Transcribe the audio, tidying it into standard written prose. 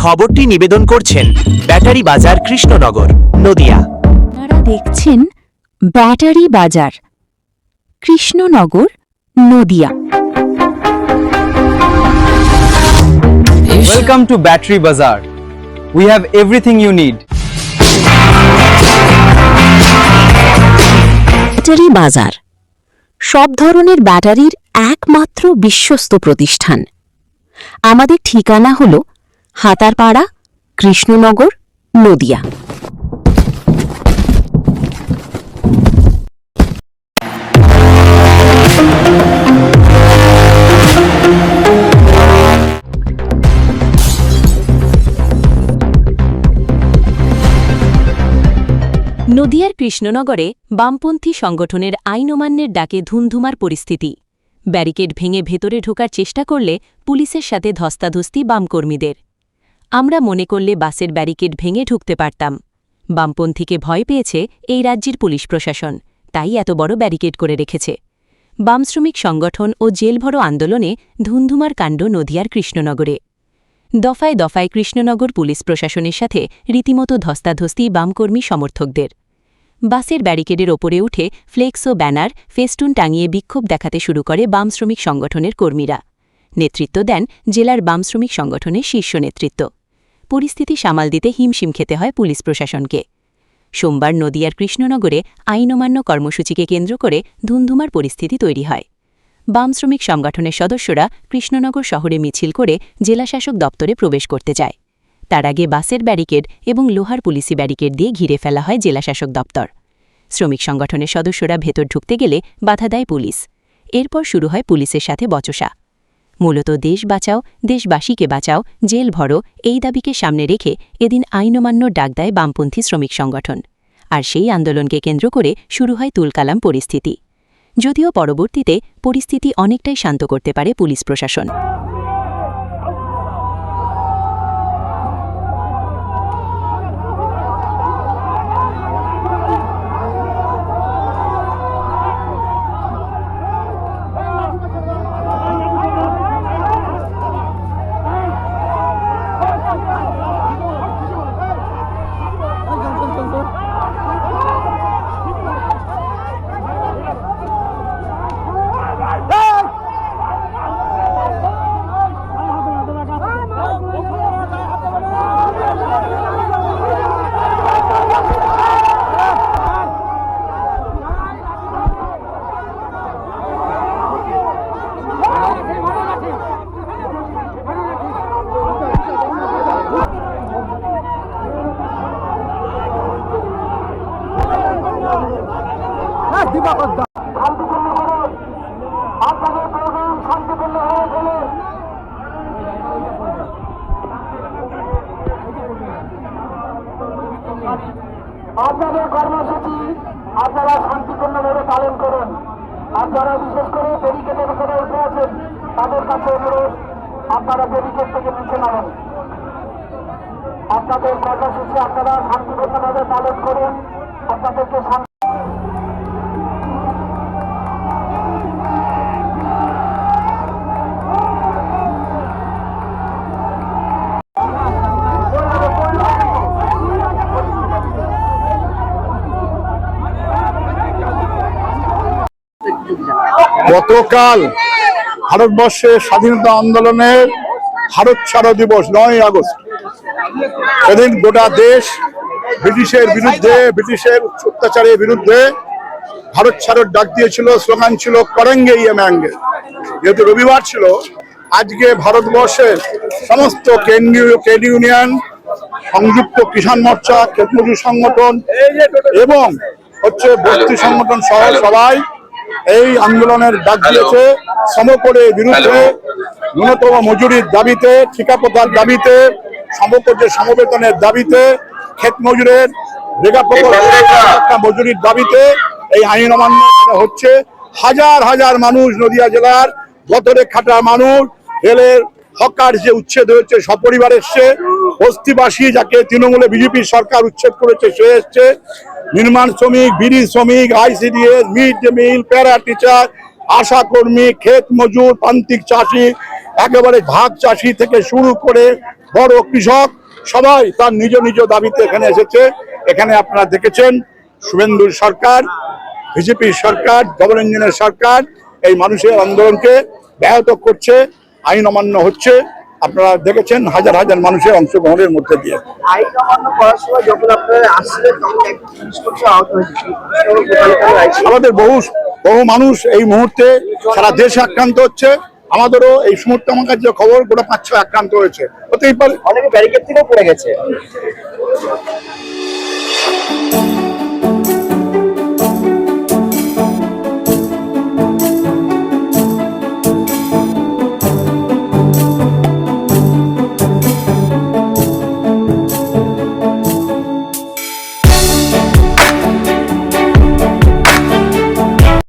খবরটি নিবেদন করছেন ব্যাটারি বাজার কৃষ্ণনগর নদিয়া। আপনারা দেখছেন ব্যাটারি বাজার Krishnanagar Nadia. Welcome to Battery Bazaar. We have everything you need. Battery বাজার সব ধরনের ব্যাটারির একমাত্র বিশ্বস্ত প্রতিষ্ঠান। আমাদের ঠিকানা হল হাতারপাড়া, কৃষ্ণনগর, নদিয়া। নদিয়ার কৃষ্ণনগরে বামপন্থী সংগঠনের আইন অমান্যের ডাকে ধুন্ধুমার পরিস্থিতি। ব্যারিকেড ভেঙে ভেতরে ঢোকার চেষ্টা করলে পুলিশের সাথে ধস্তাধস্তি বামকর্মীদের। আমরা মনে করলে বাসের ব্যারিকেড ভেঙে ঢুকতে পারতাম। বামপন্থীকে ভয় পেয়েছে এই রাজ্যের পুলিশ প্রশাসন, তাই এত বড় ব্যারিকেড করে রেখেছে। বাম শ্রমিক সংগঠন ও জেলভরো আন্দোলনে ধুন্ধুমার কাণ্ড নদিয়ার কৃষ্ণনগরে। দফায় দফায় কৃষ্ণনগর পুলিশ প্রশাসনের সাথে রীতিমতো ধস্তাধস্তি বামকর্মী সমর্থকদের। বাসের ব্যারিকেডের ওপরে উঠে ফ্লেক্স ও ব্যানার, ফেস্টুন টাঙিয়ে বিক্ষোভ দেখাতে শুরু করে বাম শ্রমিক সংগঠনের কর্মীরা। নেতৃত্ব দেন জেলার বাম শ্রমিক সংগঠনের শীর্ষ নেতৃত্ব। পরিস্থিতি সামাল দিতে হিমশিম খেতে হয় পুলিশ প্রশাসনকে। সোমবার নদিয়ার কৃষ্ণনগরে আইন অমান্য কর্মসূচিকে কেন্দ্র করে ধুন্ধুমার পরিস্থিতি তৈরি হয়। বাম শ্রমিক সংগঠনের সদস্যরা কৃষ্ণনগর শহরে মিছিল করে জেলাশাসক দপ্তরে প্রবেশ করতে যায়। তার আগে বাসের ব্যারিকেড এবং লোহার পুলিশি ব্যারিকেড দিয়ে ঘিরে ফেলা হয় জেলাশাসক দপ্তর। শ্রমিক সংগঠনের সদস্যরা ভেতর ঢুকতে গেলে বাধা দেয় পুলিশ। এরপর শুরু হয় পুলিশের সাথে বচসা। মূলত দেশ বাঁচাও, দেশবাসীকে বাঁচাও, জেল ভরো এই দাবিকে সামনে রেখে এদিন আইন অমান্যর ডাক দেয় বামপন্থী শ্রমিক সংগঠন। আর সেই আন্দোলনকে কেন্দ্র করে শুরু হয় তুলকালাম পরিস্থিতি। যদিও পরবর্তীতে পরিস্থিতি অনেকটাই শান্ত করতে পারে পুলিশ প্রশাসন। আপনাদের কর্মসূচি আপনারা শান্তিপূর্ণভাবে পালন করুন। আপনারা বিশেষ করে ব্যারিকেডের উপরে উঠে আছেন, তাদের কাছে অনুরোধ আপনারা ব্যারিকেড থেকে নিচে নামেন। আপনাদের কর্মসূচি আপনারা শান্তিপূর্ণভাবে পালন করুন। আপনাদেরকে গতকাল ভারতবর্ষের স্বাধীনতা আন্দোলনের ভারত ছাড়ো দিবস 9ই আগস্ট। সেদিন গোটা দেশ ব্রিটিশের বিরুদ্ধে, ব্রিটিশের অত্যাচারের বিরুদ্ধে ভারত ছাড়োর ডাক দিয়েছিল। স্লোগান ছিল করেঙ্গে ইয়ে ম্যাঙ্গে। যেহেতু রবিবার ছিল, আজকে ভারতবর্ষের সমস্ত কেন্দ্রীয় ট্রেড ইউনিয়ন, সংযুক্ত কিষাণ মোর্চা, ক্ষেত মজুর সংগঠন এবং বস্তি সংগঠন সহ সবাই এই আন্দোলনের ডাক দিয়েছে। সমকরের বিরুদ্ধে, ন্যূনতম মজুরির দাবিতে, ঠিকাপত্তার দাবিতে, সমকর্যের সমবেতনের দাবিতে, ক্ষেত মজুরের মজুরির দাবিতে এই আইন অমান্য হচ্ছে। হাজার হাজার মানুষ, নদিয়া জেলার বতরে খাটা মানুষ, রেলের হকার যে উচ্ছেদ হয়েছে সপরিবার এসছে, বস্তিবাসী যাকে তৃণমূলে বিজেপি সরকার উচ্ছেদ করেছে সে এসছে, নির্মাণ শ্রমিক, বিড়ি শ্রমিক, ICDS, mid day meal, para teacher, আশা কর্মী, ক্ষেত মজুর, প্রান্তিক চাষি, একেবারে ভাগ চাষি থেকে শুরু করে বড় কৃষক সবাই তার নিজ নিজ দাবিতে এখানে এসেছে। এখানে আপনারা দেখেছেন শুভেন্দুর সরকার, বিজেপির সরকার, ডবল ইঞ্জিনের সরকার এই মানুষের আন্দোলনকে ব্যাহত করছে, আইন অমান্য হচ্ছে। আপনারা দেখেছেন হাজার হাজার মানুষের অংশগ্রহণের মধ্যে দিয়ে। আইন অমান্য করার সময় যখন আপনারা আসছিলেন তখন এক পুলিশ আহত হয়েছে। আমাদের বহু মানুষ এই মুহূর্তে সারা দেশ আক্রান্ত হচ্ছে। আমাদেরও এই মুহূর্তে আমার কাছে খবর গোটা 5-6 আক্রান্ত হয়েছে, হতেই পারে। অনেকে ব্যারিকেড থেকেও পড়ে গেছে।